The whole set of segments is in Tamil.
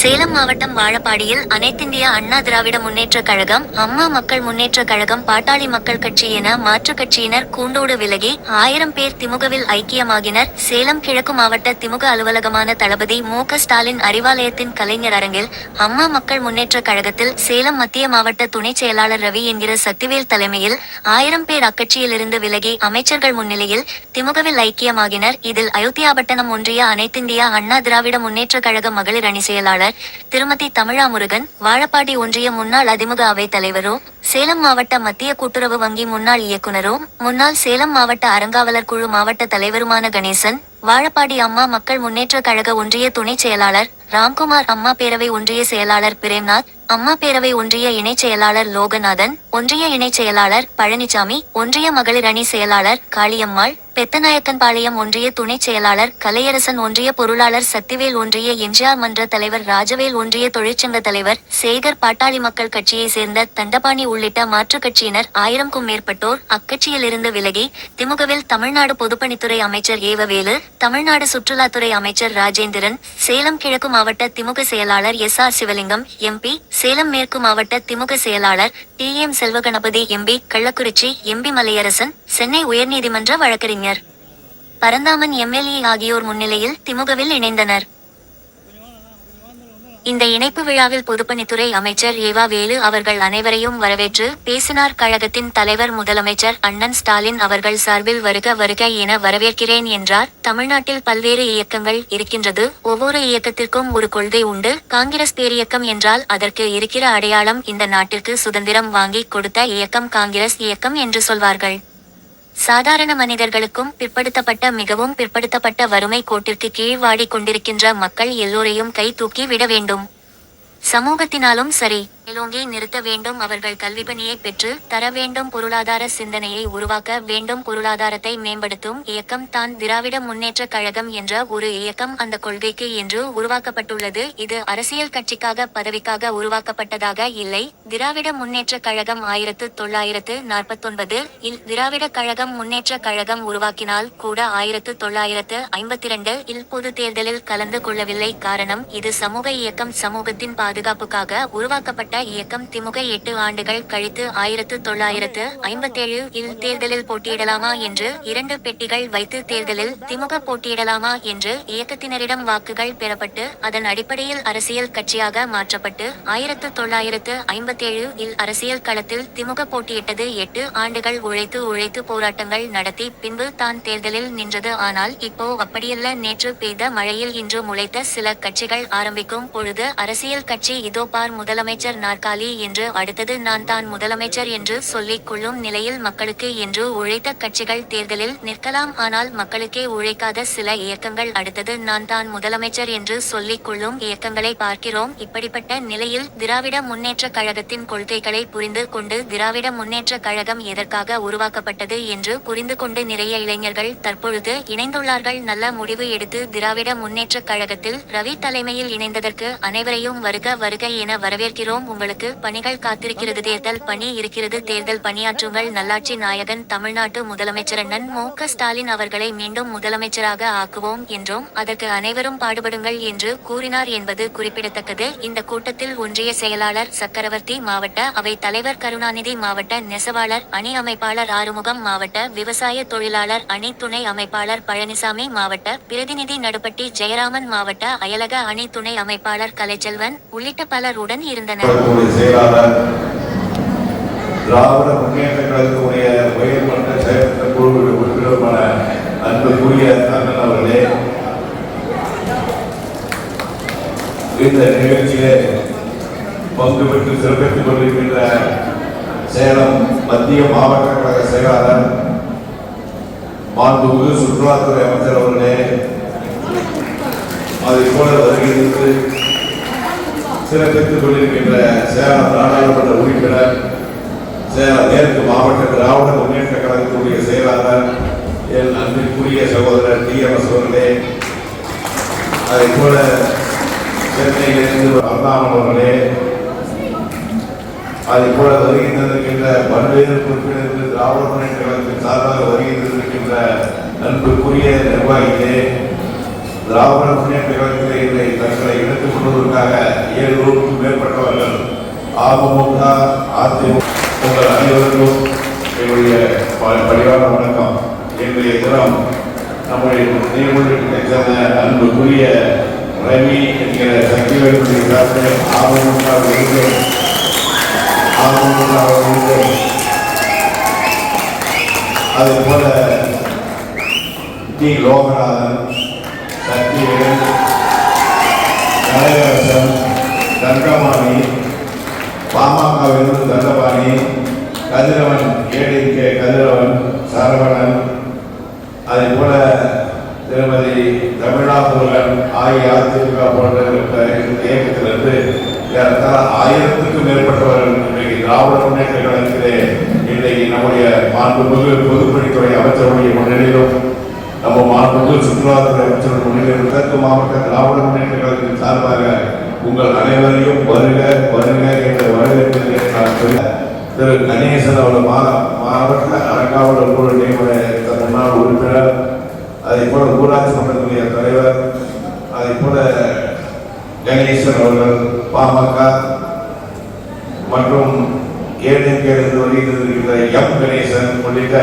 சேலம் மாவட்டம் வாழப்பாடியில் அனைத்திந்திய அண்ணா திராவிட முன்னேற்றக் கழகம், அம்மா மக்கள் முன்னேற்றக் கழகம், பாட்டாளி மக்கள் கட்சி என மாற்றுக் கட்சியினர் கூண்டோடு விலகி 1000 பேர் திமுகவில் ஐக்கியமாகினர். சேலம் கிழக்கு மாவட்ட திமுக அலுவலகமான தளபதி மு.க. ஸ்டாலின் அறிவாலயத்தின் கலைஞர் அரங்கில் அம்மா மக்கள் முன்னேற்றக் கழகத்தில் சேலம் மத்திய மாவட்ட துணைச் செயலாளர் ரவி என்கிற சக்திவேல் தலைமையில் 1000 பேர் அக்கட்சியிலிருந்து விலகி அமைச்சர்கள் முன்னிலையில் திமுகவில் ஐக்கியமாகினர். இதில் அயோத்தியாபட்டணம் ஒன்றிய அனைத்திந்திய அண்ணா திராவிட முன்னேற்றக் கழக மகளிர் அணி செயலாளர் திருமதி தமிழா முருகன், வாழப்பாடி ஒன்றிய முன்னாள் அதிமுக அவைத் தலைவரோ, சேலம் மாவட்ட மத்திய கூட்டுறவு வங்கி முன்னாள் இயக்குனரோ, முன்னாள் சேலம் மாவட்ட அறங்காவலர் குழு மாவட்ட தலைவருமான கணேசன், வாழப்பாடி அம்மா மக்கள் முன்னேற்றக் கழக ஒன்றிய துணைச் செயலாளர் ராம்குமார், அம்மா பேரவை ஒன்றிய செயலாளர் பிரேம்நாத், அம்மா பேரவை ஒன்றிய இணைச் செயலாளர் லோகநாதன், ஒன்றிய இணைச் செயலாளர் பழனிசாமி, ஒன்றிய மகளிர் அணி செயலாளர் காளியம்மாள், பெத்தநாயக்கன்பாளையம் ஒன்றிய துணைச் செயலாளர் கலையரசன், ஒன்றிய பொருளாளர் சக்திவேல், ஒன்றிய எம்ஜிஆர் மன்ற தலைவர் ராஜவேல், ஒன்றிய தொழிற்சங்க தலைவர் சேகர், பாட்டாளி மக்கள் கட்சியை சேர்ந்த தண்டபாணி உள்ளிட்ட மாற்றுக் கட்சியினர் 1000க்கும் மேற்பட்டோர் அக்கட்சியிலிருந்து விலகி திமுகவில் தமிழ்நாடு பொதுப்பணித்துறை அமைச்சர் ஏவவேலு, தமிழ்நாடு சுற்றுலாத்துறை அமைச்சர் ராஜேந்திரன், சேலம் கிழக்கு மாவட்ட திமுக செயலாளர் எஸ்.ஆர். சிவலிங்கம் எம்பி, சேலம் மேற்கு மாவட்ட திமுக செயலாளர் T M. Selvaganapathi MP, Kallakurichi MP Malaiyarasan, Chennai உயர்நீதிமன்ற வழக்கறிஞர் பரந்தாமன் எம்எல்ஏ ஆகியோர் முன்னிலையில் திமுகவில் இணைந்தனர். இந்த இணைப்பு விழாவில் பொதுப்பணித்துறை அமைச்சர் ஏவா வேலு அவர்கள் அனைவரையும் வரவேற்று பேசினார். கழகத்தின் தலைவர் முதலமைச்சர் அண்ணன் ஸ்டாலின் அவர்கள் சார்பில் வருக வருக என வரவேற்கிறேன் என்றார். தமிழ்நாட்டில் பல்வேறு இயக்கங்கள் இருக்கின்றது. ஒவ்வொரு இயக்கத்திற்கும் ஒரு கொள்கை உண்டு. காங்கிரஸ் பேரியக்கம் என்றால் அதற்கு இருக்கிற அடையாளம் இந்த நாட்டிற்கு சுதந்திரம் வாங்கி கொடுத்த இயக்கம் காங்கிரஸ் இயக்கம் என்று சொல்வார்கள். சாதாரண மனிதர்களுக்கும் பிற்படுத்தப்பட்ட மிகவும் பிற்படுத்தப்பட்ட வறுமை கோட்டிற்கு கீழ் வாடிக் கொண்டிருக்கின்ற மக்கள் எல்லோரையும் கை தூக்கி விட வேண்டும். சமூகத்தினாலும் சரி மேலோங்கி நிறுத்த வேண்டும். அவர்கள் கல்விப்பணியை பெற்று தர வேண்டும். பொருளாதார சிந்தனையை உருவாக்க வேண்டும். பொருளாதாரத்தை மேம்படுத்தும் இயக்கம் தான் திராவிட முன்னேற்ற கழகம் என்ற ஒரு இயக்கம். அந்த கொள்கைக்கு என்று உருவாக்கப்பட்டுள்ளது. இது அரசியல் கட்சிக்காக பதவிக்காக உருவாக்கப்பட்டதாக இல்லை. திராவிட முன்னேற்ற கழகம் 1949 இல் திராவிட கழகம் முன்னேற்ற கழகம் உருவாக்கினால் கூட 1952 இல் பொது தேர்தலில் கலந்து கொள்ளவில்லை. காரணம், இது சமூக இயக்கம். சமூகத்தின் பாதுகாப்புக்காக உருவாக்கப்பட்ட இயக்கம். திமுக 8 ஆண்டுகள் கழித்து 1957 இல் தேர்தலில் போட்டியிடலாமா என்று 2 பெட்டிகள் வைத்து தேர்தலில் திமுக போட்டியிடலாமா என்று இயக்கத்தினரிடம் வாக்குகள் பெறப்பட்டு அதன் அடிப்படையில் அரசியல் கட்சியாக மாற்றப்பட்டு 1957 இல் அரசியல் களத்தில் திமுக போட்டியிட்டது. 8 ஆண்டுகள் உழைத்து போராட்டங்கள் நடத்தி பின்பு தான் தேர்தலில் நின்றது. ஆனால் இப்போ அப்படியல்ல. நேற்று பெய்த மழையில் இன்று முளைத்த சில கட்சிகள் ஆரம்பிக்கும் பொழுது அரசியல் கட்சி இதோ பார் முதலமைச்சர் நாற்காலி என்று அடுத்தது நான் தான் முதலமைச்சர் என்று சொல்லிக் கொள்ளும் நிலையில் மக்களுக்கு என்று உழைத்த கட்சிகள் தேர்தலில் நிற்கலாம். ஆனால் மக்களுக்கே உழைக்காத சில இயக்கங்கள் அடுத்தது நான் தான் முதலமைச்சர் என்று சொல்லிக் கொள்ளும் இயக்கங்களை பார்க்கிறோம். இப்படிப்பட்ட நிலையில் திராவிட முன்னேற்ற கழகத்தின் கொள்கைகளை புரிந்து கொண்டு திராவிட முன்னேற்ற கழகம் எதற்காக உருவாக்கப்பட்டது என்று புரிந்து கொண்டு நிறைய இளைஞர்கள் தற்பொழுது இணைந்துள்ளார்கள். நல்ல முடிவு எடுத்து திராவிட முன்னேற்ற கழகத்தில் ரவி தலைமையில் இணைந்ததற்கு அனைவரையும் வருக வருக என வரவேற்கிறோம். உங்களுக்கு பணிகள் காத்திருக்கிறது. தேர்தல் பணி இருக்கிறது. தேர்தல் பணியாற்றுங்கள். நல்லாட்சி நாயகன் தமிழ்நாட்டு முதலமைச்சர் அண்ணன் மு.க. ஸ்டாலின் அவர்களை மீண்டும் முதலமைச்சராக ஆக்குவோம் என்றும் அதற்கு அனைவரும் பாடுபடுங்கள் என்று கூறினார் என்பது குறிப்பிடத்தக்கது. இந்த கூட்டத்தில் ஒன்றிய செயலாளர் சக்கரவர்த்தி, மாவட்ட அவை தலைவர் கருணாநிதி, மாவட்ட நெசவாளர் அணி அமைப்பாளர் ஆறுமுகம், மாவட்ட விவசாய தொழிலாளர் அணி துணை அமைப்பாளர் பழனிசாமி, மாவட்ட பிரதிநிதி நடுப்பட்டி ஜெயராமன், மாவட்ட அயலக அணி துணை அமைப்பாளர் கலைச்செல்வன் உள்ளிட்ட பலர் உடன் இருந்தனர். திராவிட முன்னேற்ற கழகத்துடைய உயர்மன்ற செயற்குழு உறுப்பினருமான அன்புக்குரிய அண்ணன் அவர்களே, இந்த நிகழ்ச்சியிலே பங்கு பெற்று சிறப்பித்துக் கொண்டிருக்கின்ற சேலம் மத்திய மாவட்ட கழக செயலாளர் மாண்புமிகு சுற்றுலாத்துறை அமைச்சர் அவர்களே, அதை போல வருகிறது சிறப்பித்துக் கொண்டிருக்கின்ற சேலம் நாடாளுமன்ற உறுப்பினர், சேலம் மேற்கு மாவட்ட திராவிட முன்னேற்ற கழகத்துடைய செயலாளர் என் அன்பிற்குரிய சகோதரர் டி.எம்.எஸ். அவர்களே, அதை போல சென்னையிலிருந்து பரந்தாமன் அவர்களே, அதை போல வருகை தந்திருக்கின்ற பல்வேறு உறுப்பினர்கள் திராவிட முன்னேற்ற கழகத்தின் சார்பாக வருகை தந்திருக்கின்ற அன்புக்குரிய நிர்வாகிகளே, திராவிட முன்னேற்ற கழகத்திலே தங்களை இணைத்துக் கொள்வதற்காக அமமுக, அதிமுக உங்கள் அனைவருக்கும் என்னுடைய பணிவான வணக்கம். இன்றைய தினம் நம்முடைய நீர்மொழிகளை சேர்ந்த அன்புக்குரிய ரவி என்கிற சக்திவேலுடைய அமமுக அதே போல டி லோகநாதன், சக்திவேல், கலையரசன், தங்கமாணி, பாமகவிலிருந்து தண்டபாணி, கதிரவன், ஏடிகே கதிரவன், சரவணன், அதே போல திருமதி தமிழா முருகன், அஇஅதிமுக போன்ற இயக்கத்திலிருந்து ஏறத்தாழ 1000க்கும் மேற்பட்டவர்கள் இன்றைக்கு திராவிட முன்னேற்ற கழகத்திலே இன்றைக்கு நம்முடைய மாண்புமிகு பொதுப்பணித்துறை அமைச்சருடைய முன்னிலையிலும் நம்ம மாண்புமிகு சுற்றுலாத்துறை அமைச்சருடைய முன்னிலையிலும் தெற்கு மாவட்ட திராவிட முன்னேற்ற கழகத்தின் சார்பாக உங்கள் அனைவரையும் வருக வருக என்ற வரவேற்பதை நான் சொல்ல திரு கணேசன் அவர்கள் மாவட்ட அறங்காவலர் குழு நியமன முன்னாள் உறுப்பினர், அதே போல ஊராட்சி மன்றத்துடைய தலைவர், அதே போல கணேசன் அவர்கள் பாமக மற்றும் ஏடிஎம்கேலிருந்து வருகின்ற எம் கணேசன் உள்ளிட்ட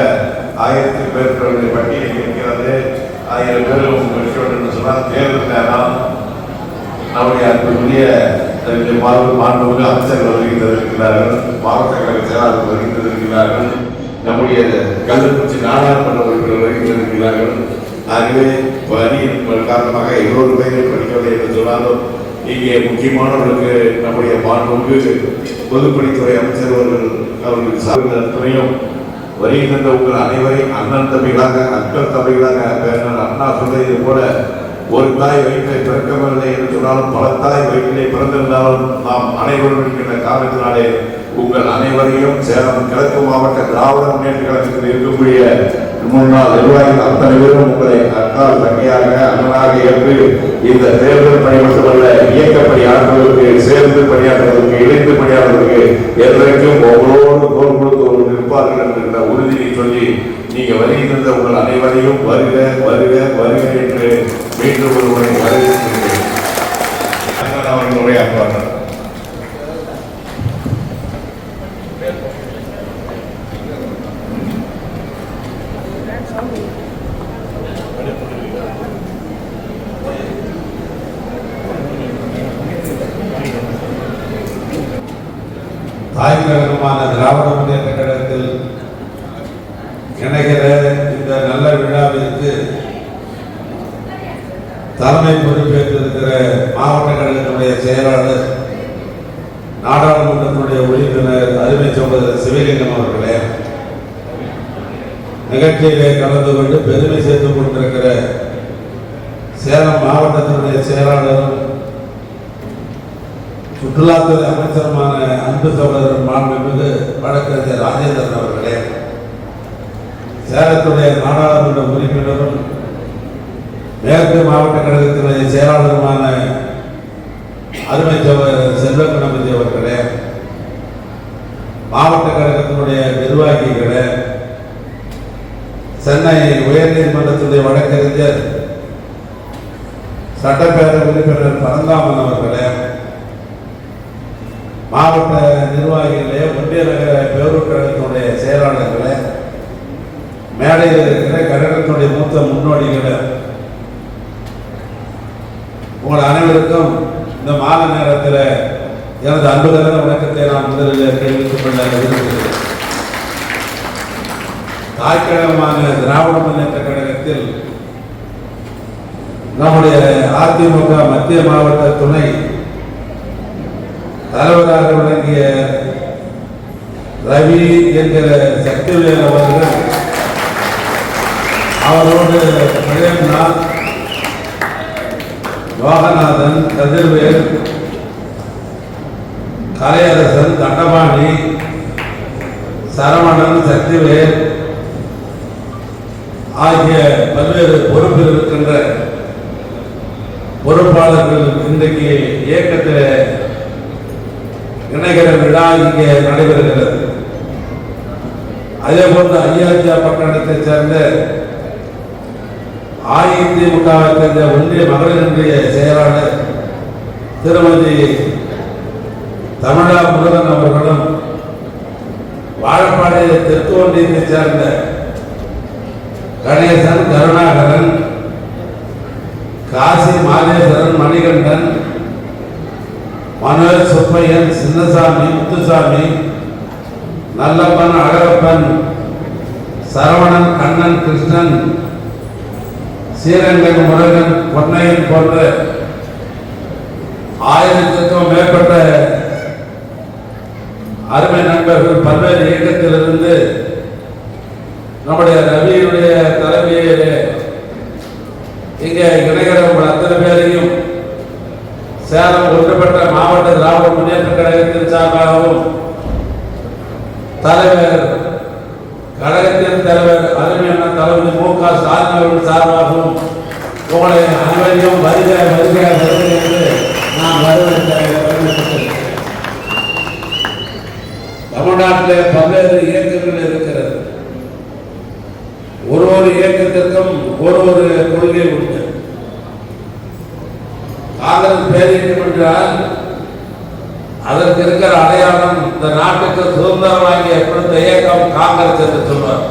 1000 பேர்களுடைய பட்டியல் இருக்கிறது. 1000 பேரும் என்று சொன்னால் தேர்தல் நேரம் நம்முடைய அன்புக்குரிய மாண்புமிகு அமைச்சர்கள் வருகின்றிருக்கிறார்கள், மாவட்ட கழக செயலாளர்கள் வருகின்றிருக்கிறார்கள், நம்முடைய கள்ளக்குறிச்சி நாடாளுமன்ற உறுப்பினர் வருகின்றிருக்கிறார்கள். ஆகவே வரியின் காரணமாக 100 பேரை படிக்கவில்லை என்று சொன்னாலும் இங்கே முக்கியமானவர்களுக்கு நம்முடைய மாண்புமிகு பொதுப்பணித்துறை அமைச்சர் அவர்களுக்கு சார்ந்த துணையும் வருகின்ற உங்கள் அனைவரையும் அண்ணன் தம்பிகளாக அக்கல் தம்பிகளாக பேரர் அண்ணா சொல்வது போல ஒரு தாய் வயிற்றை பிறக்கவில்லை என்று சொன்னாலும் பல தாய் வயிற்றிலே பிறந்திருந்தாலும் நாம் அனைவரும் இருக்கின்ற காரணத்தினாலே உங்கள் அனைவரையும் சேலம் கிழக்கு மாவட்ட திராவிட முன்னேற்ற கழகத்தில் இருக்கக்கூடிய முன்னாள் நிர்வாகிகள் அத்தனை பேரும் உங்களை அக்கால் தங்கையாக அண்ணனாக ஏற்று இந்த தேர்தல் பணி மட்டுமல்ல இயக்கப்பணி ஆற்றுவதற்கு, சேர்ந்து பணியாற்றுவதற்கு, இணைந்து பணியாற்றுவதற்கு என்றைக்கும் ஒவ்வொரு தோல் கொடுத்து ஒரு நிற்பார்கள் என்ற உறுதியை சொல்லி நீங்க வருகின்ற உங்கள் அனைவரையும் வருக வருக வருக என்று மீண்டும் ஒரு முறை வரவேற்கிறேன். அவர்கள் உரையாற்றுவார்கள். தாய்க்கழகமான திராவிட முன்னேற்ற கழகத்தில் இணைகிற இந்த நல்ல விழாவிற்கு தலைமை பொறுப்பேற்றிருக்கிற மாவட்ட கழகத்தினுடைய செயலாளர், நாடாளுமன்றத்தினுடைய உறுப்பினர் அருமை சகோதரர் சிவலிங்கம் அவர்களே, நிகழ்ச்சியிலே கலந்து கொண்டு பெருமை சேர்த்துக் கொண்டிருக்கிற சேலம் மாவட்டத்தினுடைய செயலாளரும் சுற்றுலாத்துறை அமைச்சருமான அன்பு சகோதரர் மாண்புமிகு வழக்கறிஞர் ராஜேந்திரன் அவர்களே, சேலத்துடைய நாடாளுமன்ற உறுப்பினரும் மேற்கு மாவட்ட கழகத்தினுடைய செயலாளருமான அருமை சகோதரர் செல்வ கணபதி அவர்களே, மாவட்ட கழகத்தினுடைய நிர்வாகிகளே, சென்னை உயர்நீதிமன்றத்துடைய வழக்கறிஞர் சட்டப்பேரவை உறுப்பினர் பரந்தாமன் அவர்களே, மாவட்ட நிர்வாகிகளே, ஒன்றிய நகர பேரூர் கழகத்தினுடைய செயலாளர்களே, மேடையில் இருக்கிற கழகத்தினுடைய மூத்த முன்னோடிகளே, உங்கள் அனைவருக்கும் இந்த மாலை நேரத்தில் எனது அன்புகர வணக்கத்தை நான் முதலில் தெரிவித்துக் கொள்ள விரும்புகிறேன். தாய்க்கழகமான திராவிட முன்னேற்ற கழகத்தில் நம்முடைய அதிமுக மத்திய மாவட்ட துணை தலைவராக விளங்கிய ரவி என்கிற சக்திவேல் அவர்கள், அவரோடு பிரேம்நாத், லோகநாதன், கதிர்வேல், கலையரசன், தண்டபாணி, சரவணன், சக்திவேல் ஆகிய பல்வேறு பொறுப்பில் இருக்கின்ற பொறுப்பாளர்கள் இன்றைக்கு இயக்கத்தில் இணைகிற விழா இங்கே நடைபெறுகிறது. அதே போன்று ஐயாத்தியா பட்டணத்தை சேர்ந்த அதிமுகவை சேர்ந்த ஒன்றிய மகளிர் ஒன்றிய செயலாளர் திருமதி தமிழா முருகன் அவர்களும், வாழப்பாடி தெற்கு ஒன்றியத்தை சேர்ந்த கணேசன், கருணாகரன், காசி மாதேஸ்வரன், மணிகண்டன், மனோஜ், சுப்பையன், சின்னசாமி, முத்துசாமி, நல்லப்பன், அழகப்பன், சரவணன், கண்ணன், கிருஷ்ணன், ஸ்ரீரங்கன், முருகன், பொன்னையன் போன்ற 1000க்கும் மேற்பட்ட அருமை நண்பர்கள் பல்வேறு இயக்கத்திலிருந்து நம்முடைய ரவியுடைய தலைமையிலே இங்கே இணைகிற அத்தனை பேரையும் சேலம் ஒன்றுபட்ட மாவட்ட திராவிட முன்னேற்ற கழகத்தின் சார்பாகவும் தலைவர் கழகத்தின் தலைவர் அருமையான தலைவர் மு.க. ஸ்டாலின் அவர்கள் சார்பாகவும் உங்களை அனைவரையும் வருக வருக வருக என்று நான் வரவேற்கிறேன். தமிழ்நாட்டில் பல்வேறு இயக்கங்கள் இருக்கிறது. ஒரு இயக்கத்திற்கும் ஒரு கொள்கை உண்டு. காங்கிரஸ் பேரியக்கம் என்றால் அதற்கு இருக்கிற அடையாளம், இந்த நாட்டுக்கு சுதந்திரம் வாங்கிய கொடுத்த இயக்கம் காங்கிரஸ் என்று சொல்வார்.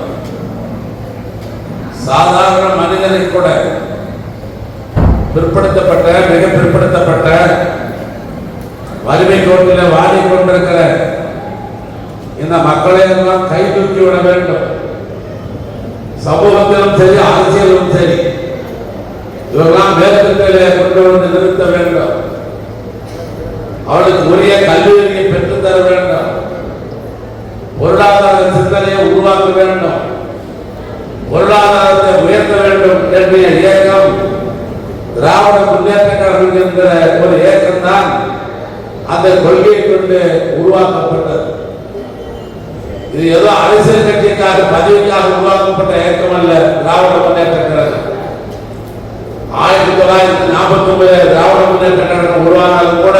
சாதாரண மனிதனை கூட பிற்படுத்தப்பட்ட, மிக பிற்படுத்தப்பட்ட, வறுமை கோட்டில் வாடிக்கொண்டிருக்கிற இந்த மக்களை எல்லாம் கை தூக்கி விட வேண்டும். சமூகத்திலும் சரி, அரசியலும் சரி, இவரெல்லாம் மேற்கத்திலே கொண்டு வந்து நிறுத்த வேண்டும். அவளுக்கு உரிய கல்வியை பெற்றுத் தர வேண்டும். பொருளாதார சிந்தனையை உருவாக்க வேண்டும். பொருளாதாரத்தை உயர்த்த வேண்டும் என்ற இயக்கம் திராவிட முன்னேற்ற கழகம் என்கிற ஒரு இயக்கம் தான் அந்த கொள்கையை கொண்டு உருவாக்கப்பட்டது. இது ஏதோ அரசியல் கட்சிக்காக பதவிக்காக உருவாக்கப்பட்ட இயக்கம் அல்ல. திராவிட முன்னேற்ற கழகம் 1949 திராவிட முன்னேற்ற கழகம் உருவானாலும் கூட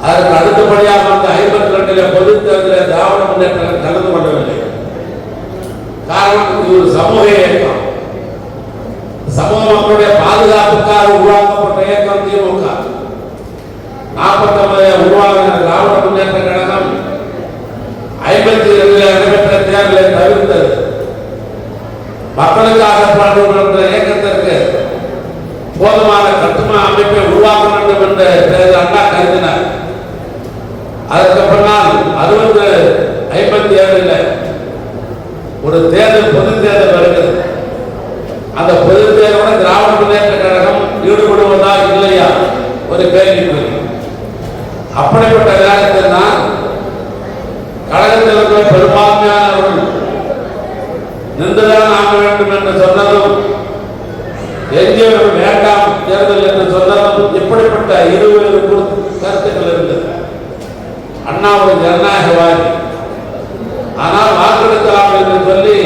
அதற்கு அடுத்தபடியாக வந்து 52 பொது தேர்தலில் திராவிட முன்னேற்ற கலந்து கொள்ளவில்லை. காரணம், இது ஒரு சமூக இயக்கம். சமூக மக்களுடைய பாதுகாப்புக்காக உருவாக்கப்பட்ட இயக்கம் திமுக. 49 உருவாகின திராவிட முன்னேற்ற கழகம் 52 நடைபெற்ற தேர்தலை தவிர்த்தது. மக்களுக்காக பாடுபடுகின்ற இயக்கத்திற்கு போதுமான கட்டுமான அமைப்பை உருவாக்க வேண்டும் என்று அண்ணா கருதினார். அதற்கு பின்னால் 57 ஒரு தேர்தல், பொது தேர்தல் வருகிறது. அந்த பொது தேர்தலோட திராவிட முன்னேற்ற கழகம் ஈடுபடுவதா இல்லையா ஒரு கேள்வி. அப்படிப்பட்ட நேரத்தில் தான் கழகத்தில் இருக்கிற பெரும்பான்மையானவர்கள் நின்றுதான் ஆக வேண்டும் என்று சொன்னதும், எஞ்சியவர்கள் வேண்டாம் தேர்தல் என்று சொன்னதும், இப்படிப்பட்ட இருவேறு கருத்துக்கள் இருந்தது. அண்ணா ஒரு ஜனநாயகவாதி, ஆனால் வாக்கெடுக்கலாம் என்று சொல்லி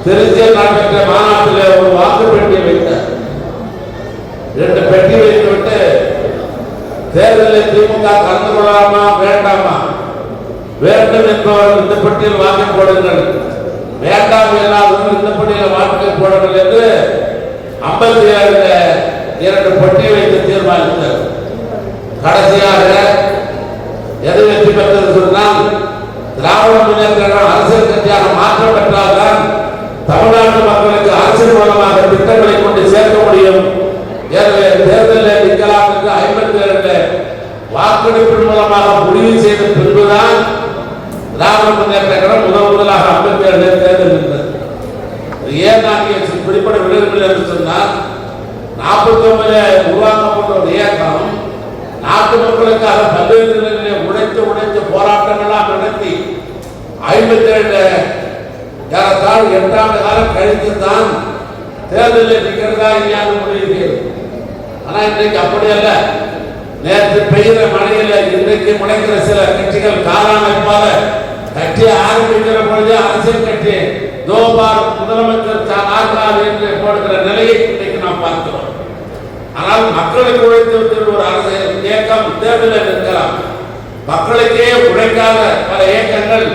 திருச்சியில் நடைபெற்ற மாநாட்டில் ஒரு வாக்கு பெட்டி வைத்தார். 2 பெட்டி வைத்துவிட்டு தேர்தலில் திமுக கலந்து கொள்ளலாமா வேண்டாமா, வேண்டும் என்பவர்கள் இந்த பெட்டியில் வாக்கு போடுங்கள், வேண்டாம் இல்லாதவர்கள் இந்த பெட்டியில் வாக்கு போடுங்கள் என்று 57 2 பெட்டி வைத்து தீர்மானித்தார். கடைசியாக எது வெற்றி பெற்றது சொன்னால், திராவிட முன்னேற்ற அரசியல் கட்சியாக மாற்றம் பெற்றால்தான் தமிழ்நாட்டு மக்களுக்கு அரசியல் மூலமாக திட்டங்களை கொண்டு சேர்க்க முடியும். எனவே தேர்தலில் நிற்கலாம் என்று 57 வாக்கெடுப்பின் மூலமாக முடிவு செய்த பின்புதான் திராவிட முன்னேற்ற கழகம் முதலாக 57 தேர்தல் இருந்தது. ஏன் நான் பிடிப்பட விடவில்லை என்று சொன்னால், 49 உருவாக்கப்பட்ட ஒரு இயக்கம் நாட்டு மக்களுக்காக பல்வேறு நிலைகளிலே உழைத்து போராட்டங்களாக நடத்தி 57 ஏறத்தாழ் 8 ஆண்டு காலம் கழித்து தான் தேர்தலில் நிற்கிறதா இல்லையான்னு முடிவு செய்யும். ஆனால் இன்றைக்கு அப்படி அல்ல. நேற்று பெய்த மழையில் இன்றைக்கு முளைக்கிற சில கட்சிகள் காலாமைப்பால கட்சியை ஆரம்பிக்கிற பொழுது அரசியல் கட்சி தோபார் முதலமைச்சர் நாற்காலி என்று போடுகிற நிலையை இன்றைக்கு நாம் பார்க்கிறோம். ஆனால் மக்களுக்கு உழைத்து ஒரு அரசியல் இயக்கம் தேர்தலில் நிற்கலாம். மக்களுக்கே உழைக்காத பல இயக்கங்கள்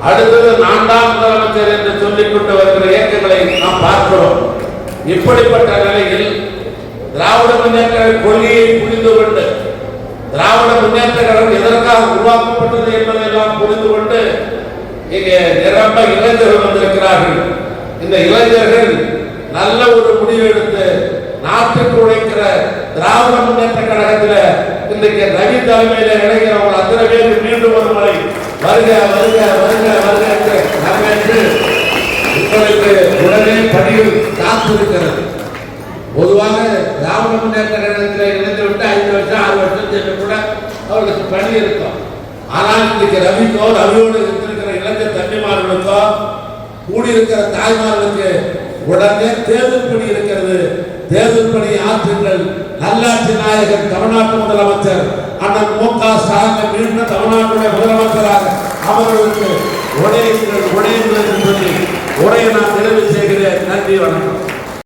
அடுத்தது 4ஆம் முதலமைச்சர் என்று சொல்லிக் கொண்டு வருகிற இயக்கங்களை நாம் பார்க்கிறோம். இப்படிப்பட்ட நிலையில் திராவிட முன்னேற்ற கொள்கையை புரிந்து கொண்டு திராவிட முன்னேற்ற கழகம் எதற்காக உருவாக்கப்பட்டது என்பதை எல்லாம் புரிந்து கொண்டு இங்கே நிரம்ப இளைஞர்கள் வந்திருக்கிறார்கள். இந்த இளைஞர்கள் நல்ல ஒரு முடிவு எடுத்து நாட்டுக்கு உழைக்கிற திராவிட முன்னேற்ற கழகத்தில் இன்றைக்கு ரவி தலைமையில இளைஞர்கள் அத்தனை பேர் மீண்டும் ஒரு முறை வருக வருக வருக வருக என்று வரவேற்று உங்களுக்கு உடனே பணியில் காத்திருக்கிறது. பொதுவாக திராவிட முன்னேற்ற கழகத்தில் இணைந்து விட்டு 5 வருஷம் 6 வருஷம் சென்று கூட அவர்களுக்கு பணி இருக்கும். ஆனால் இன்னைக்கு ரவிக்கோ ரவியோடு இருக்கிற இளைஞர் தம்பிமார்களுக்கோ கூடியிருக்கிற தாய்மார்களுக்கு உடனே தேர்தல் பணி இருக்கிறது. தேர்தல் பணி ஆற்றுங்கள். நல்லாட்சி நாயகன் தமிழ்நாட்டு முதலமைச்சர் அண்ணன் மு.க. ஸ்டாலின் மீண்டும் தமிழ்நாட்டுடைய முதலமைச்சராக அவர்களுக்கு உடையுங்கள் உடையுங்கள் என்று சொல்லி உரையை நான் நிறைவு செய்கிறேன். நன்றி, வணக்கம்.